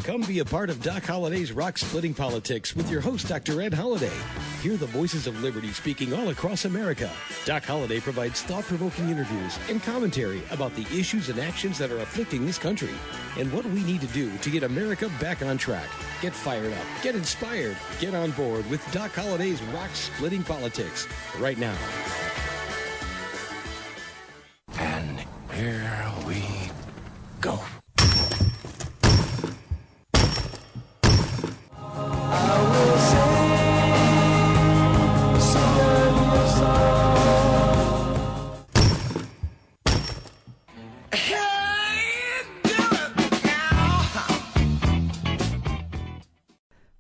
Come be a part of Doc Holliday's Rock Splitting Politics with your host, Dr. Ed Holliday. Hear the voices of liberty speaking all across America. Doc Holliday provides thought-provoking interviews and commentary about the issues and actions that are afflicting this country and what we need to do to get America back on track. Get fired up, get inspired, get on board with Doc Holliday's Rock Splitting Politics right now. And here we go.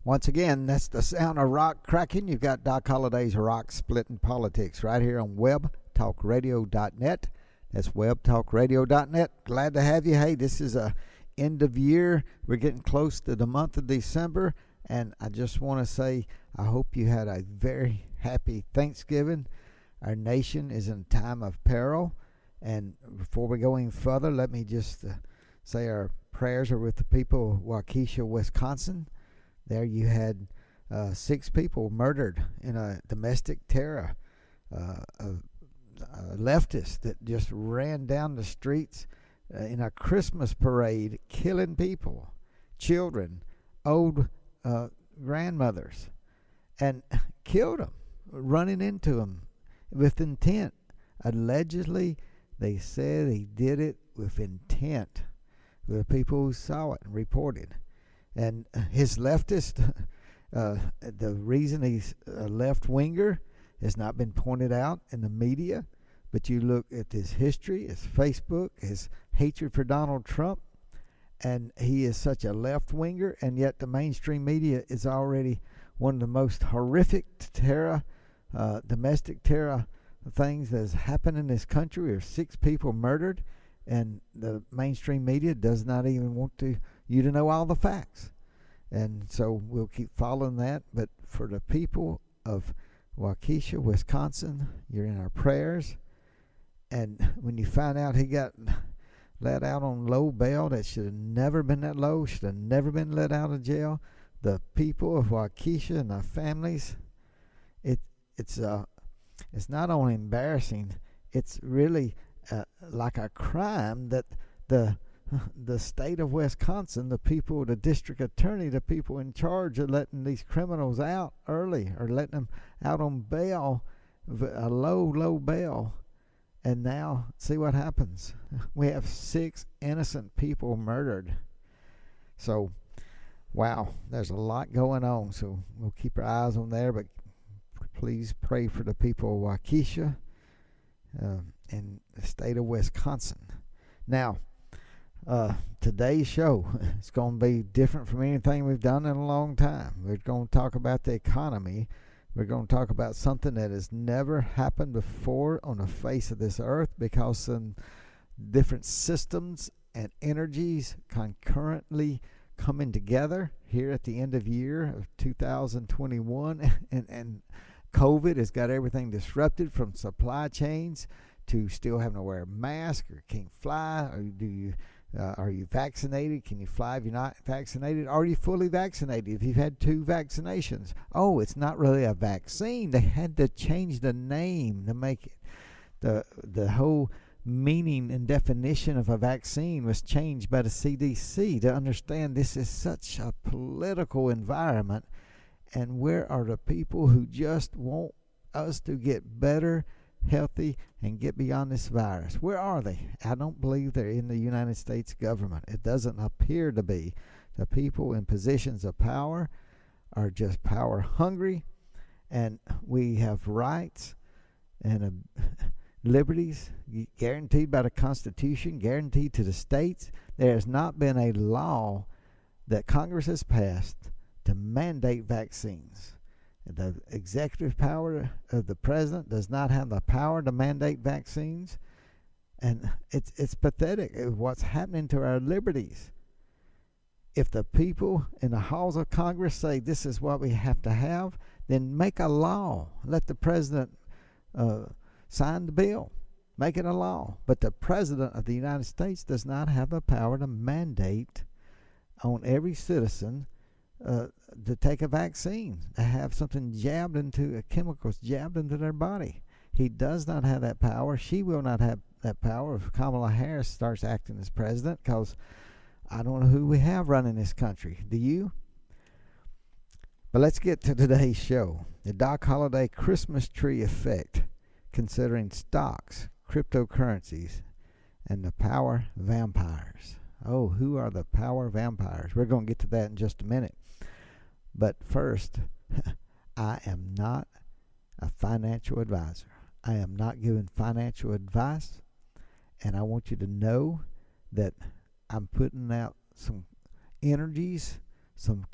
Once again, that's the sound of rock cracking. You've got Doc Holliday's Rock Splitting Politics right here on webtalkradio.net. That's webtalkradio.net. Glad to have you. Hey, this is a end of year. We're getting close to the month of December, and I just want to say I hope you had a very happy Thanksgiving. Our nation is in a time of peril, and before we go any further, let me just say our prayers are with the people of Waukesha, Wisconsin. There you had 6 people murdered in a domestic terror, a leftist that just ran down the streets in a Christmas parade, killing people, children, old grandmothers, and killed them, running into them with intent. Allegedly, they said he did it with intent. The people who saw it and reported. And his leftist, the reason he's a left-winger has not been pointed out in the media, but you look at his history, his Facebook, his hatred for Donald Trump, and he is such a left-winger, and yet the mainstream media is already one of the most horrific terror, domestic terror things that has happened in this country. There's 6 people murdered, and the mainstream media does not even want you to know all the facts. And so we'll keep following that. But for the people of Waukesha, Wisconsin, you're in our prayers. And when you find out he got let out on low bail, that should have never been that low, should have never been let out of jail, the people of Waukesha and their families, it's not only embarrassing, it's really like a crime that the state of Wisconsin, the people, the district attorney, the people in charge of letting these criminals out early or letting them out on bail, a low bail. And now, see what happens. We have 6 innocent people murdered. So, wow, there's a lot going on. So we'll keep our eyes on there, but please pray for the people of Waukesha in the state of Wisconsin. Now, today's show is going to be different from anything we've done in a long time. We're going to talk about the economy. We're going to talk about something that has never happened before on the face of this earth, because some different systems and energies concurrently coming together here at the end of year of 2021, and COVID has got everything disrupted, from supply chains to still having to wear a mask, or can't fly, or are you vaccinated? Can you fly if you're not vaccinated? Are you fully vaccinated if you've had 2 vaccinations? Oh, it's not really a vaccine. They had to change the name to make it. The whole meaning and definition of a vaccine was changed by the CDC to understand this is such a political environment. And where are the people who just want us to get better, healthy, and get beyond this virus? Where are they? I don't believe they're in the United States government. It doesn't appear to be. The people in positions of power are just power hungry, and we have rights and liberties guaranteed by the Constitution, guaranteed to the states. There has not been a law that Congress has passed to mandate vaccines. The executive power of the president does not have the power to mandate vaccines, and it's pathetic what's happening to our liberties. If the people in the halls of Congress say this is what we have to have, then make a law. Let the president sign the bill. Make it a law. But the president of the United States does not have the power to mandate on every citizen to take a vaccine, to have something chemicals jabbed into their body. He does not have that power. She will not have that power if Kamala Harris starts acting as president, because I don't know who we have running this country. Do you? But let's get to today's show. The Doc Holliday Christmas Tree Effect, considering stocks, cryptocurrencies, and the power vampires. Oh, who are the power vampires? We're going to get to that in just a minute. But first, I am not a financial advisor. I am not giving financial advice. And I want you to know that I'm putting out some energies, some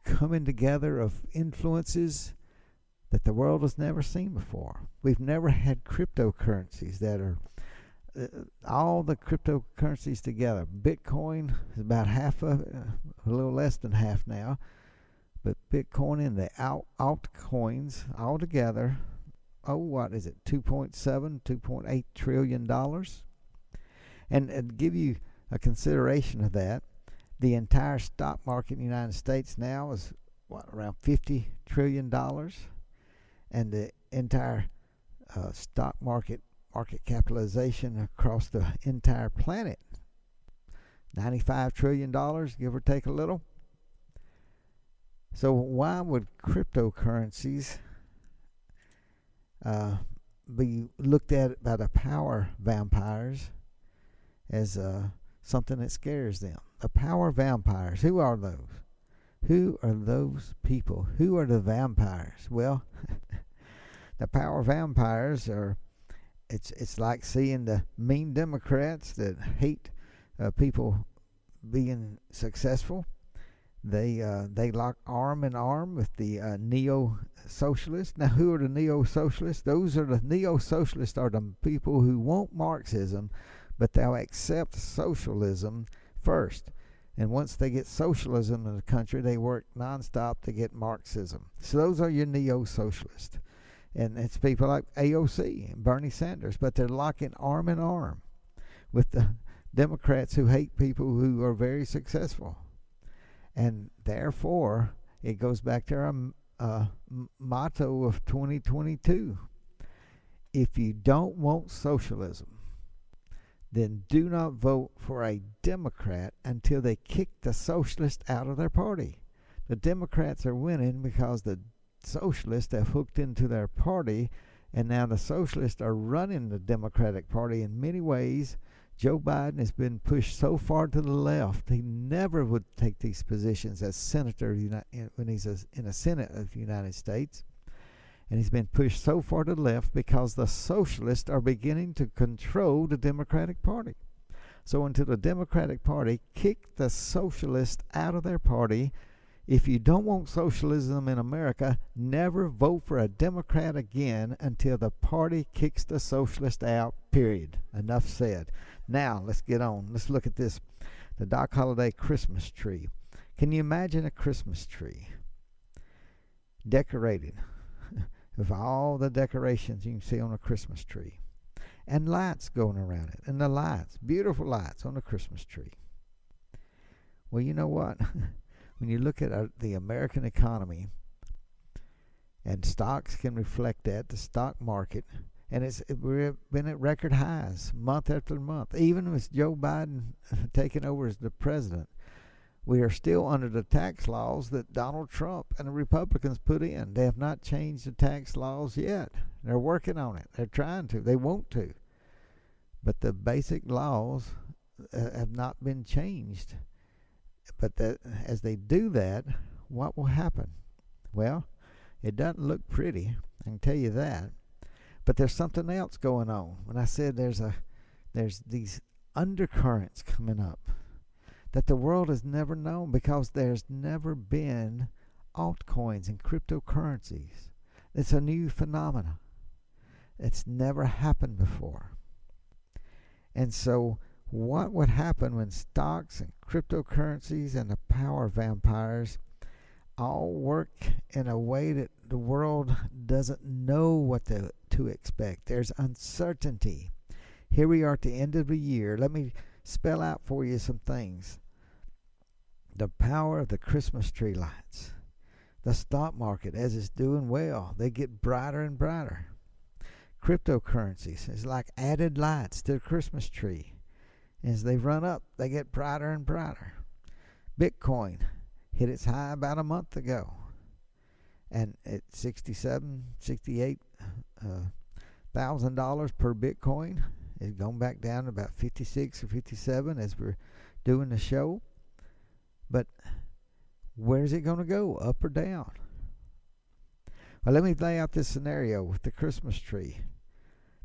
coming together of influences that the world has never seen before. We've never had cryptocurrencies that are all the cryptocurrencies together. Bitcoin is about half of it, a little less than half now. But Bitcoin and the altcoins all together, what is it, $2.8 trillion? And to give you a consideration of that, the entire stock market in the United States now is around $50 trillion, and the entire stock market capitalization across the entire planet, $95 trillion, give or take a little. So why would cryptocurrencies be looked at by the power vampires as something that scares them? The power vampires, who are those? Who are those people? Who are the vampires? Well, the power vampires are, it's like seeing the mean Democrats that hate people being successful. They lock arm in arm with the neo-socialists. Now, who are the neo-socialists? Those are the neo-socialists are the people who want Marxism, but they'll accept socialism first. And once they get socialism in the country, they work nonstop to get Marxism. So those are your neo-socialists. And it's people like AOC and Bernie Sanders, but they're locking arm in arm with the Democrats who hate people who are very successful. And therefore, it goes back to our motto of 2022. If you don't want socialism, then do not vote for a Democrat until they kick the socialist out of their party. The Democrats are winning because the socialists have hooked into their party, and now the socialists are running the Democratic Party in many ways. Joe Biden has been pushed so far to the left, he never would take these positions as senator when he's in the Senate of the United States. And he's been pushed so far to the left because the socialists are beginning to control the Democratic Party. So until the Democratic Party kick the socialists out of their party, if you don't want socialism in America, never vote for a Democrat again until the party kicks the socialist out, period. Enough said. Now, let's get on. Let's look at this. The Doc Holliday Christmas tree. Can you imagine a Christmas tree decorated with all the decorations you can see on a Christmas tree, and lights going around it, and the lights, beautiful lights on the Christmas tree? Well, you know what? When you look at the American economy, and stocks can reflect that, the stock market, and we've been at record highs month after month. Even with Joe Biden taking over as the president, we are still under the tax laws that Donald Trump and the Republicans put in. They have not changed the tax laws yet. They're working on it. They're trying to. They want to. But the basic laws have not been changed. But as they do that, what will happen? Well, it doesn't look pretty. I can tell you that. But there's something else going on. When I said there's these undercurrents coming up that the world has never known, because there's never been altcoins and cryptocurrencies. It's a new phenomenon. It's never happened before. And so what would happen when stocks and cryptocurrencies and the power vampires all work in a way that the world doesn't know what to expect? There's uncertainty. Here we are at the end of the year. Let me spell out for you some things. The power of the Christmas tree lights. The stock market, as it's doing well, they get brighter and brighter. Cryptocurrencies is like added lights to the Christmas tree. As they run up, they get brighter and brighter. Bitcoin hit its high about a month ago, and at $68,000 per Bitcoin. It's gone back down to about 56 or 57 as we're doing the show. But where's it going to go, up or down? Well, let me lay out this scenario with the Christmas tree.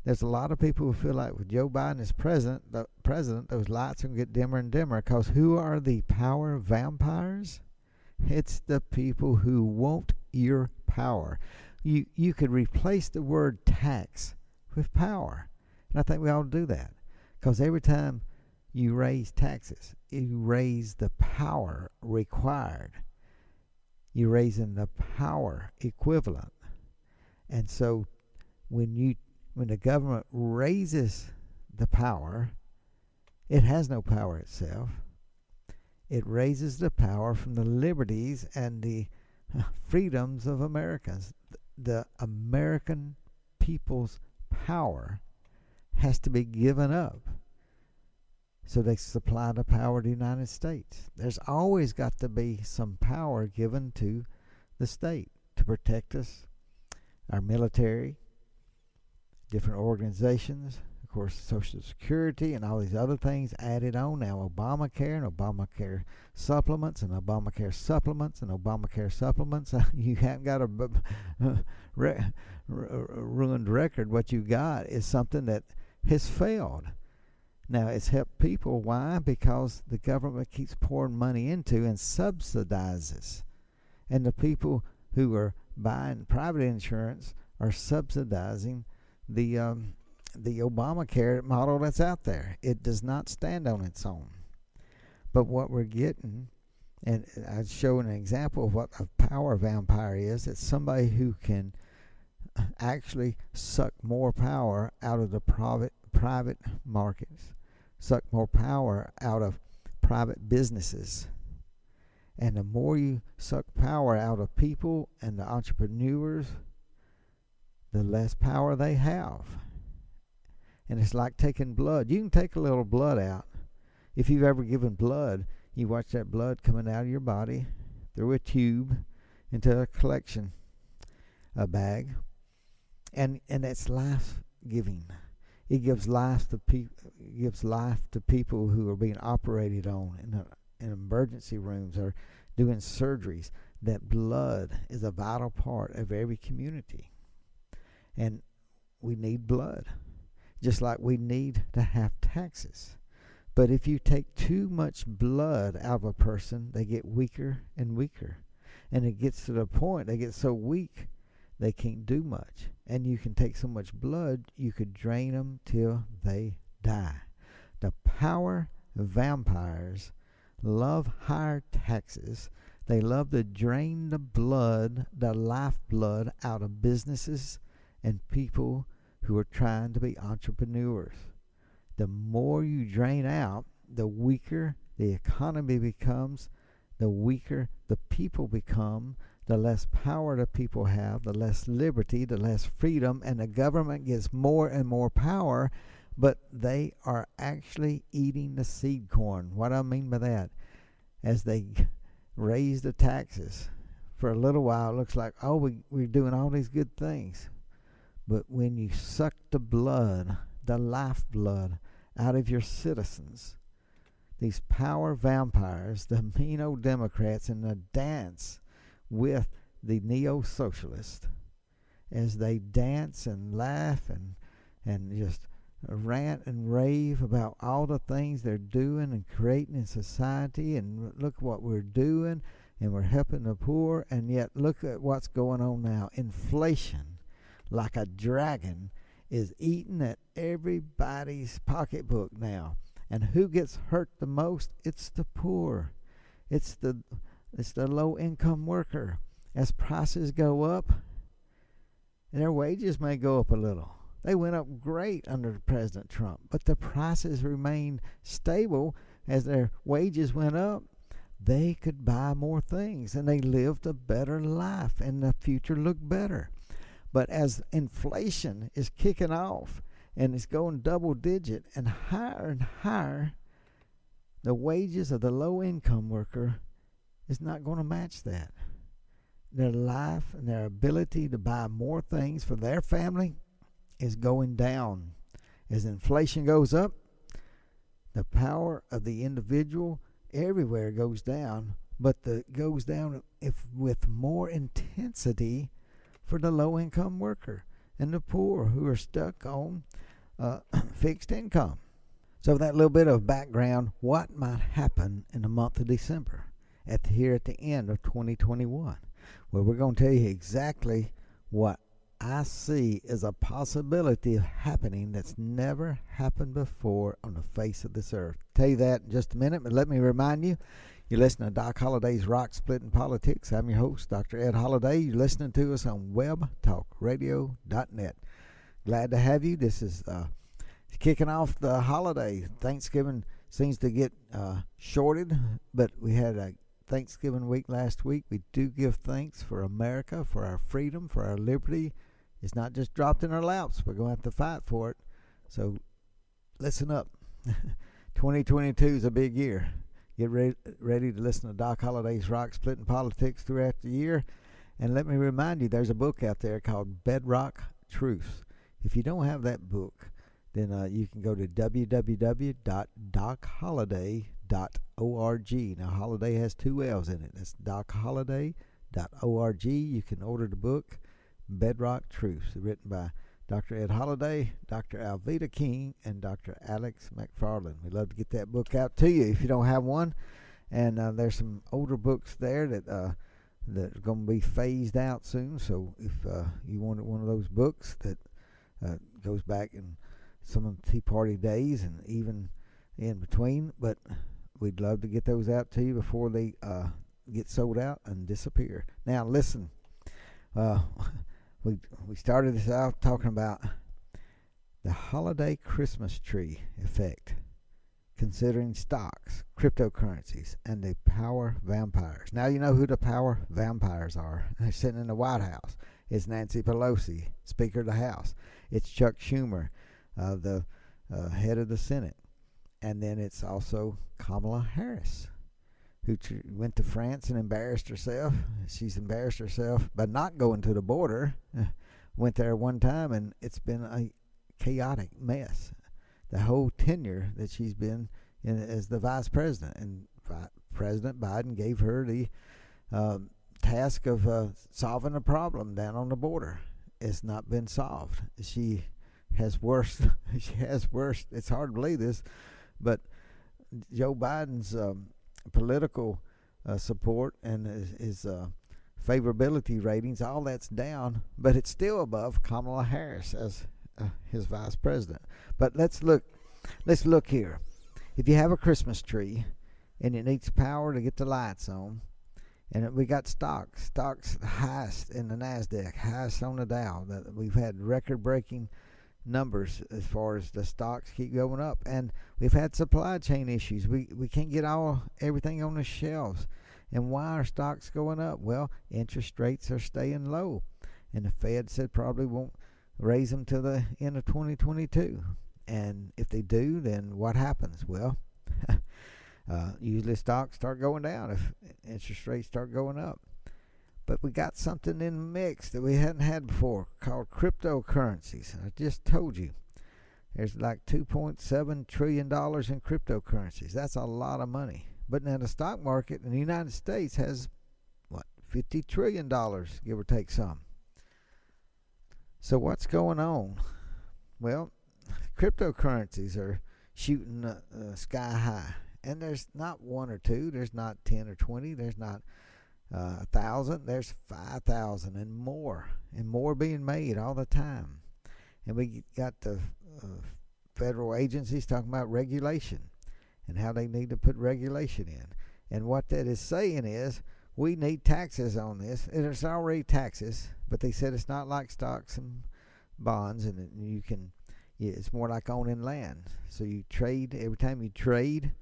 There's a lot of people who feel like with Joe Biden as president, those lights are going to get dimmer and dimmer, because who are the power vampires? It's the people who want your power. You could replace the word tax with power. And I think we ought to do that, because every time you raise taxes, you raise the power required. You're raising the power equivalent. And so when the government raises the power, it has no power itself. It raises the power from the liberties and the freedoms of Americans. The American people's power has to be given up so they supply the power to the United States. There's always got to be some power given to the state to protect us, our military, different organizations, of course, Social Security and all these other things added on now. Obamacare and Obamacare supplements and Obamacare supplements and Obamacare supplements. You haven't got a ruined record. What you got is something that has failed. Now, it's helped people. Why? Because the government keeps pouring money into and subsidizes. And the people who are buying private insurance are subsidizing the Obamacare model that's out there. It does not stand on its own. But what we're getting, and I show an example of what a power vampire is. It's somebody who can actually suck more power out of the private markets, suck more power out of private businesses. And the more you suck power out of people and the entrepreneurs, the less power they have. And it's like taking blood. You can take a little blood out. If you've ever given blood, you watch that blood coming out of your body through a tube into a collection, a bag. And it's life-giving. It gives life to people who are being operated on in emergency rooms or doing surgeries. That blood is a vital part of every community. And we need blood, just like we need to have taxes. But if you take too much blood out of a person, they get weaker and weaker. And it gets to the point they get so weak they can't do much. And you can take so much blood, you could drain them till they die. The power vampires love higher taxes. They love to drain the blood, the lifeblood, out of businesses and people who are trying to be entrepreneurs. The more you drain out, the weaker the economy becomes, the weaker the people become, the less power the people have, the less liberty, the less freedom, and the government gets more and more power, but they are actually eating the seed corn. What I mean by that, as they raise the taxes, for a little while it looks like, we're doing all these good things. But when you suck the blood, the lifeblood, out of your citizens, these power vampires, the mean old Democrats, and the dance with the neo-socialists, as they dance and laugh and just rant and rave about all the things they're doing and creating in society, and look what we're doing, and we're helping the poor, and yet look at what's going on now. Inflation, like a dragon, is eating at everybody's pocketbook now. And who gets hurt the most? It's the poor. It's the low-income worker. As prices go up, their wages may go up a little. They went up great under President Trump, but the prices remained stable as their wages went up. they could buy more things and they lived a better life and the future looked better. But as inflation is kicking off and it's going double digit and higher, the wages of the low income worker is not going to match that. Their life and their ability to buy more things for their family is going down. As inflation goes up, the power of the individual everywhere goes down, but it goes down with more intensity for the low-income worker and the poor who are stuck on fixed income. So that little bit of background, what might happen in the month of December here at the end of 2021? Well, we're going to tell you exactly what I see as a possibility of happening that's never happened before on the face of this earth. Tell you that in just a minute, but let me remind you, you're listening to Doc Holliday's Rock Splitting Politics. I'm your host, Dr. Ed Holliday. You're listening to us on webtalkradio.net. Glad to have you. This is kicking off the holiday. Thanksgiving seems to get shorted, but we had a Thanksgiving week last week. We do give thanks for America, for our freedom, for our liberty. It's not just dropped in our laps. We're going to have to fight for it. So listen up. 2022 is a big year. Get ready to listen to Doc Holliday's Rock Splitting Politics throughout the year. And let me remind you, there's a book out there called Bedrock Truths. If you don't have that book, then you can go to www.docholliday.org. Now, Holiday has two L's in it. That's docholliday.org. You can order the book, Bedrock Truths, written by Dr. Ed Holliday, Dr. Alveda King, and Dr. Alex McFarland. We'd love to get that book out to you if you don't have one. And there's some older books there that are going to be phased out soon. So if you wanted one of those books that goes back in some of the Tea Party days and even in between, but we'd love to get those out to you before they get sold out and disappear. Now listen, we started this out talking about the holiday Christmas tree effect, considering stocks, cryptocurrencies, and the power vampires. Now you know who the power vampires are. They're sitting in the White House. It's Nancy Pelosi, Speaker of the House. It's Chuck Schumer, the head of the Senate. And then it's also Kamala Harris, who went to France and embarrassed herself. She's embarrassed herself by not going to the border. Went there one time, and it's been a chaotic mess. The whole tenure that she's been in as the vice president. And President Biden gave her the task of solving a problem down on the border. It's not been solved. She has worse. It's hard to believe this, but Joe Biden's political support and his favorability ratings, all that's down, but it's still above Kamala Harris as his vice president. But let's look here. If you have a Christmas tree and it needs power to get the lights on, and we got stocks highest in the NASDAQ, highest on the Dow. We've had record-breaking numbers as far as the stocks keep going up, and we've had supply chain issues. We can't get everything on the shelves. And why are stocks going up? Well, interest rates are staying low, and the Fed said probably won't raise them till the end of 2022. And if they do, then what happens? Well, usually stocks start going down if interest rates start going up. But we got something in the mix that we hadn't had before called cryptocurrencies. I just told you there's like $2.7 trillion in cryptocurrencies. That's a lot of money. But now the stock market in the United States has, $50 trillion, give or take some. So what's going on? Well, cryptocurrencies are shooting sky high. And there's not one or two. There's not 10 or 20. There's not 1,000. There's 5,000 and more being made all the time. And we got the federal agencies talking about regulation and how they need to put regulation in. And what that is saying is we need taxes on this. And there's already taxes, but they said it's not like stocks and bonds, and it's more like owning land. So you trade, every time you trade,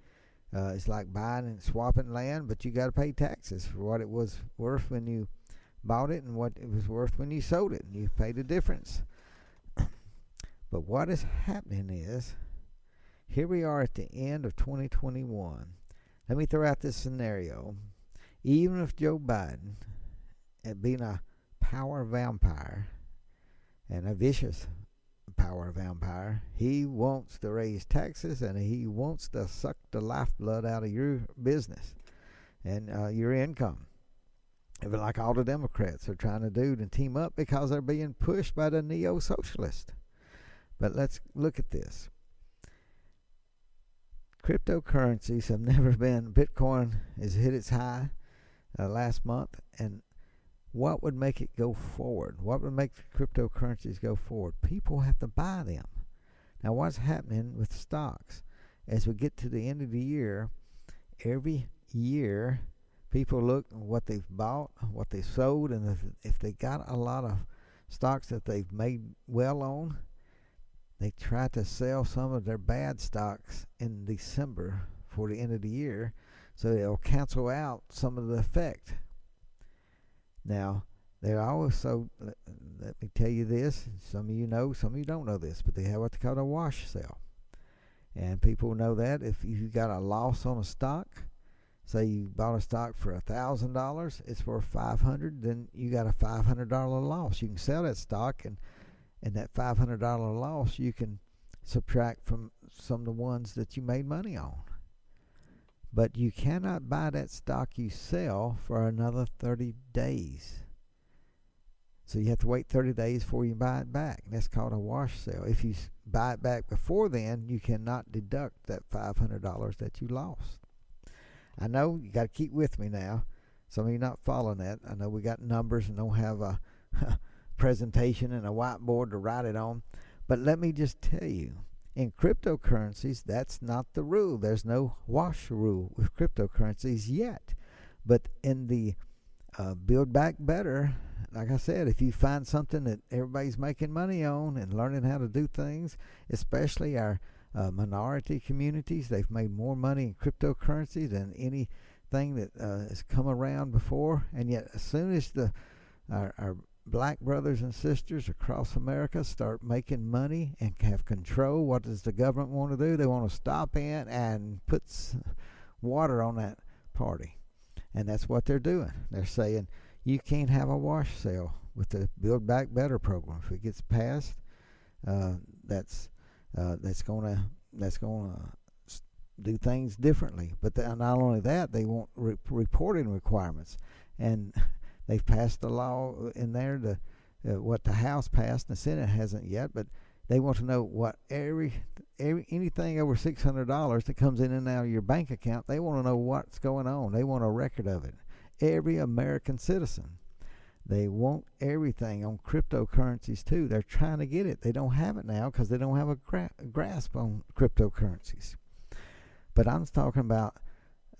It's like buying and swapping land, but you got to pay taxes for what it was worth when you bought it and what it was worth when you sold it, and you pay the difference. But what is happening is, here we are at the end of 2021. Let me throw out this scenario. Even if Joe Biden, being a power vampire, and a vicious power vampire, he wants to raise taxes and he wants to suck the lifeblood out of your business and your income. Like all the Democrats are trying to do to team up because they're being pushed by the neo-socialists. But let's look at this. Cryptocurrencies have never been. Bitcoin has hit its high last month, and what would make it go forward? What would make cryptocurrencies go forward? People have to buy them. Now, what's happening with stocks? As we get to the end of the year, every year, people look at what they've bought, what they sold, and if they got a lot of stocks that they've made well on, they try to sell some of their bad stocks in December for the end of the year, so they'll cancel out some of the effect. Now, they're also, let me tell you this, some of you know, some of you don't know this, but they have what they call a wash sale. And people know that if you got a loss on a stock, say you bought a stock for $1,000, it's worth $500, then you got a $500 loss. You can sell that stock, and that $500 loss you can subtract from some of the ones that you made money on. But you cannot buy that stock you sell for another 30 days. So you have to wait 30 days before you buy it back. That's called a wash sale. If you buy it back before then, you cannot deduct that $500 that you lost. I know you got to keep with me now. Some of you not following that. I know we got numbers and don't have a presentation and a whiteboard to write it on. But let me just tell you, in cryptocurrencies, that's not the rule. There's no wash rule with cryptocurrencies yet. But in the Build Back Better, like I said, if you find something that everybody's making money on and learning how to do things, especially our minority communities, they've made more money in cryptocurrency than anything that has come around before. And yet, as soon as our black brothers and sisters across America start making money and have control, what does the government want to do? They want to stop in and put water on that party. And that's what they're doing. They're saying you can't have a wash sale with the Build Back Better program. If it gets passed, that's going to do things differently. But not only that, they want reporting requirements, and they've passed a law in there what the House passed, and the Senate hasn't yet. But they want to know what anything over $600 that comes in and out of your bank account. They want to know what's going on. They want a record of it. Every American citizen. They want everything on cryptocurrencies too. They're trying to get it. They don't have it now because they don't have a grasp on cryptocurrencies. But I'm talking about,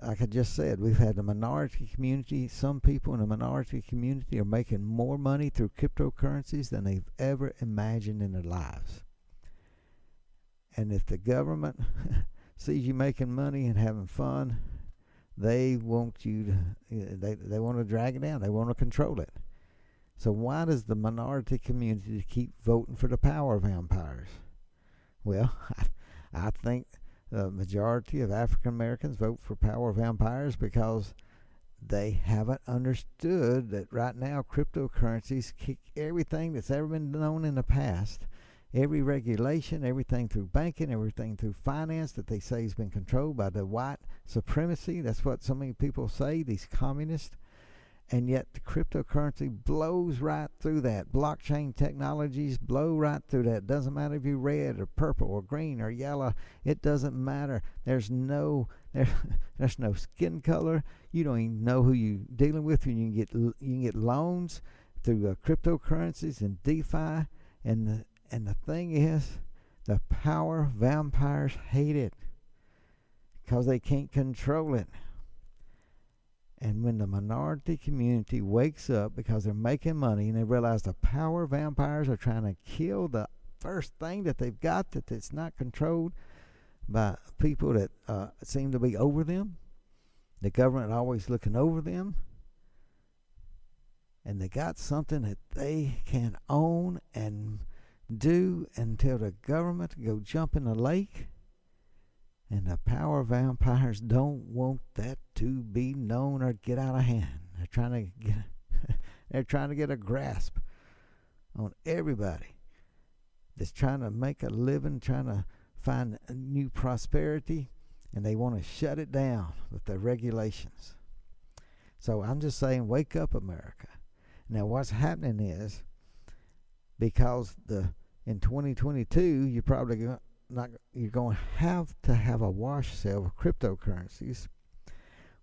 like I just said, we've had the minority community. Some people in the minority community are making more money through cryptocurrencies than they've ever imagined in their lives. And if the government sees you making money and having fun, they want you to, they want to drag it down. They want to control it. So why does the minority community keep voting for the power vampires? Well, I think the majority of African Americans vote for power vampires because they haven't understood that right now cryptocurrencies kick everything that's ever been known in the past, every regulation, everything through banking, everything through finance that they say has been controlled by the white supremacy. That's what so many people say, these communists. And yet the cryptocurrency blows right through that. Blockchain technologies blow right through that. It doesn't matter if you're red or purple or green or yellow. It doesn't matter. There's no skin color. You don't even know who you're dealing with. You can get loans through cryptocurrencies and DeFi. And the thing is, the power vampires hate it because they can't control it. And when the minority community wakes up because they're making money and they realize the power vampires are trying to kill the first thing that they've got that's not controlled by people that seem to be over them. The government always looking over them. And they got something that they can own and do until the government go jump in the lake. And the power vampires don't want that to be known or get out of hand. They're trying to get a grasp on everybody that's trying to make a living, trying to find a new prosperity, and they want to shut it down with their regulations. So I'm just saying, wake up, America. Now, what's happening is, because in 2022, you're probably you're going to have a wash sale of cryptocurrencies.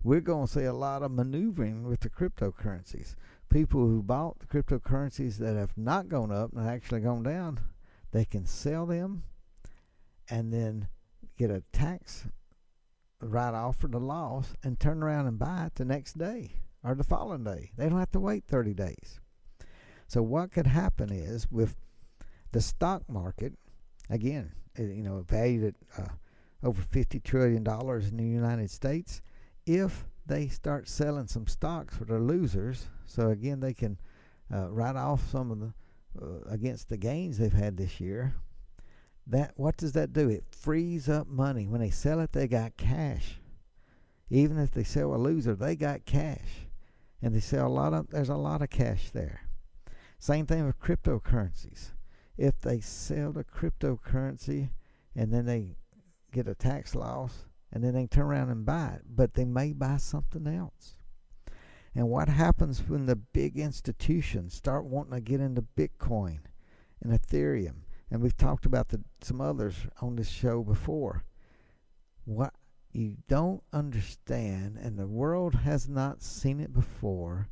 We're going to see a lot of maneuvering with the cryptocurrencies. People who bought the cryptocurrencies that have not gone up and actually gone down, they can sell them and then get a tax write-off for the loss and turn around and buy it the next day or the following day. They don't have to wait 30 days. So what could happen is, with the stock market, again, valued at over $50 trillion in the United States, if they start selling some stocks for the losers, so again they can write off some of the against the gains they've had this year, what does that do? It frees up money. When they sell it, they got cash. Even if they sell a loser, they got cash, and they sell there's a lot of cash there. Same thing with cryptocurrencies. If they sell the cryptocurrency and then they get a tax loss, and then they turn around and buy it, but they may buy something else. And what happens when the big institutions start wanting to get into Bitcoin and Ethereum? And we've talked about some others on this show before. What you don't understand, and the world has not seen it before,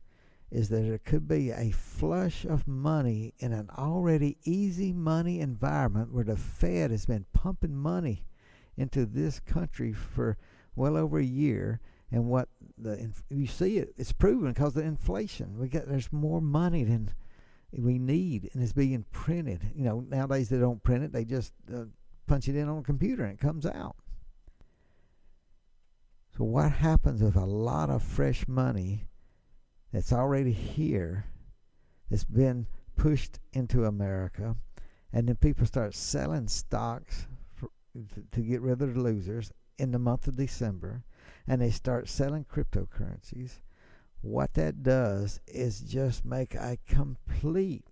is that there could be a flush of money in an already easy money environment where the Fed has been pumping money into this country for well over a year. And what you see it's proven because of the inflation. There's more money than we need, and it's being printed. Nowadays they don't print it; they just punch it in on a computer and it comes out. So what happens with a lot of fresh money that's already here, that's been pushed into America, and then people start selling stocks to get rid of the losers in the month of December, and they start selling cryptocurrencies? What that does is just make a complete,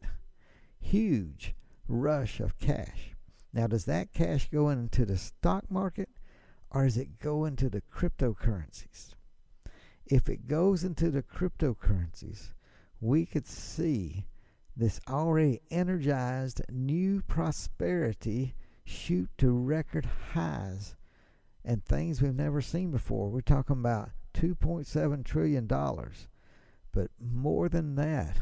huge rush of cash. Now, does that cash go into the stock market, or does it go into the cryptocurrencies? If it goes into the cryptocurrencies, we could see this already energized new prosperity shoot to record highs and things we've never seen before. We're talking about $2.7 trillion, but more than that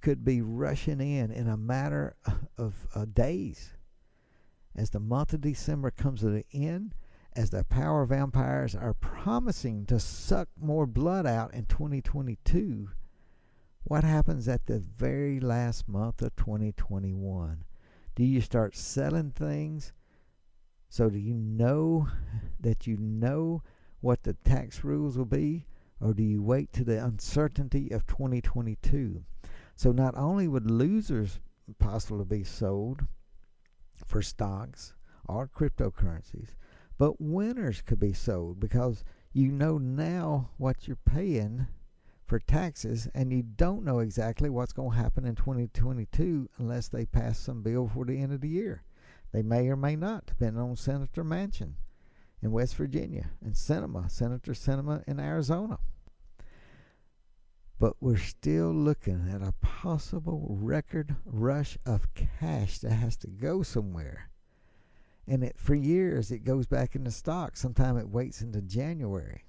could be rushing in a matter of days. As the month of December comes to the end, as the power vampires are promising to suck more blood out in 2022, what happens at the very last month of 2021? Do you start selling things? So do you know that you know what the tax rules will be? Or do you wait to the uncertainty of 2022? So not only would losers possibly be sold for stocks or cryptocurrencies, but winners could be sold, because you know now what you're paying for taxes, and you don't know exactly what's going to happen in 2022 unless they pass some bill before the end of the year. They may or may not, depending on Senator Manchin in West Virginia and Senator Sinema in Arizona. But we're still looking at a possible record rush of cash that has to go somewhere. And for years, it goes back into stock. Sometimes it waits into January.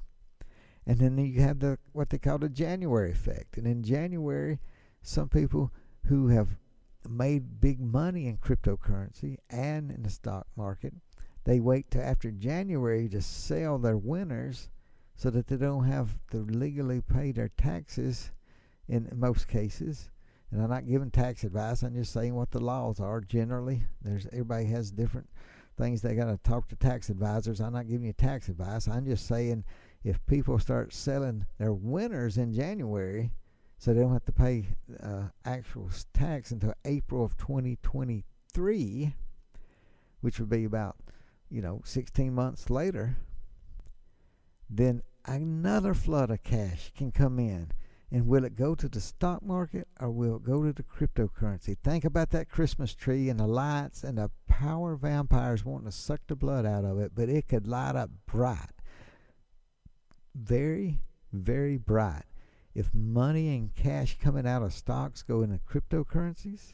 And then you have what they call the January effect. And in January, some people who have made big money in cryptocurrency and in the stock market, they wait till after January to sell their winners so that they don't have to legally pay their taxes in most cases. And I'm not giving tax advice. I'm just saying what the laws are generally. Everybody has different things they got to talk to tax advisors. I'm not giving you tax advice. I'm just saying if people start selling their winners in January, so they don't have to pay actual tax until April of 2023, which would be about 16 months later, then another flood of cash can come in. And will it go to the stock market or will it go to the cryptocurrency? Think about that Christmas tree and the lights and the power vampires wanting to suck the blood out of it, but it could light up bright. Very, very bright. If money and cash coming out of stocks go into cryptocurrencies,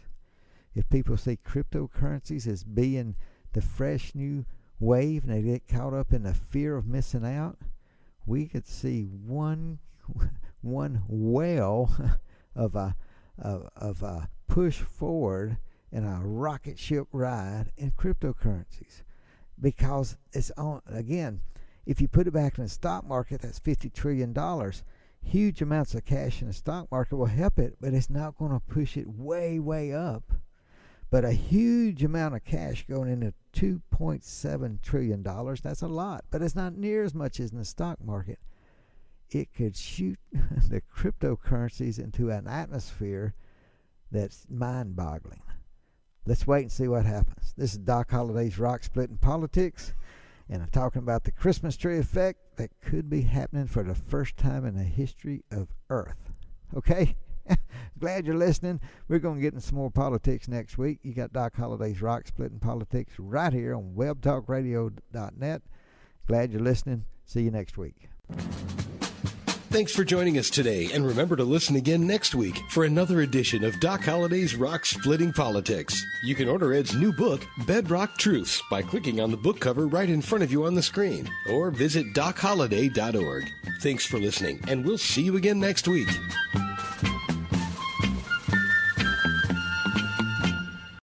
if people see cryptocurrencies as being the fresh new wave and they get caught up in the fear of missing out, we could see one whale of a push forward and a rocket ship ride in cryptocurrencies, because it's on again. If you put it back in the stock market, that's $50 trillion. Huge amounts of cash in the stock market will help it, but it's not going to push it way up. But a huge amount of cash going into $2.7 trillion, that's a lot, but it's not near as much as in the stock market. It could shoot the cryptocurrencies into an atmosphere that's mind-boggling. Let's wait and see what happens. This is Doc Holliday's Rock Splitting Politics, and I'm talking about the Christmas tree effect that could be happening for the first time in the history of Earth. Okay? Glad you're listening. We're going to get into some more politics next week. You got Doc Holliday's Rock Splitting Politics right here on webtalkradio.net. Glad you're listening. See you next week. Thanks for joining us today, and remember to listen again next week for another edition of Doc Holliday's Rock Splitting Politics. You can order Ed's new book, Bedrock Truths, by clicking on the book cover right in front of you on the screen, or visit docholliday.org. Thanks for listening, and we'll see you again next week.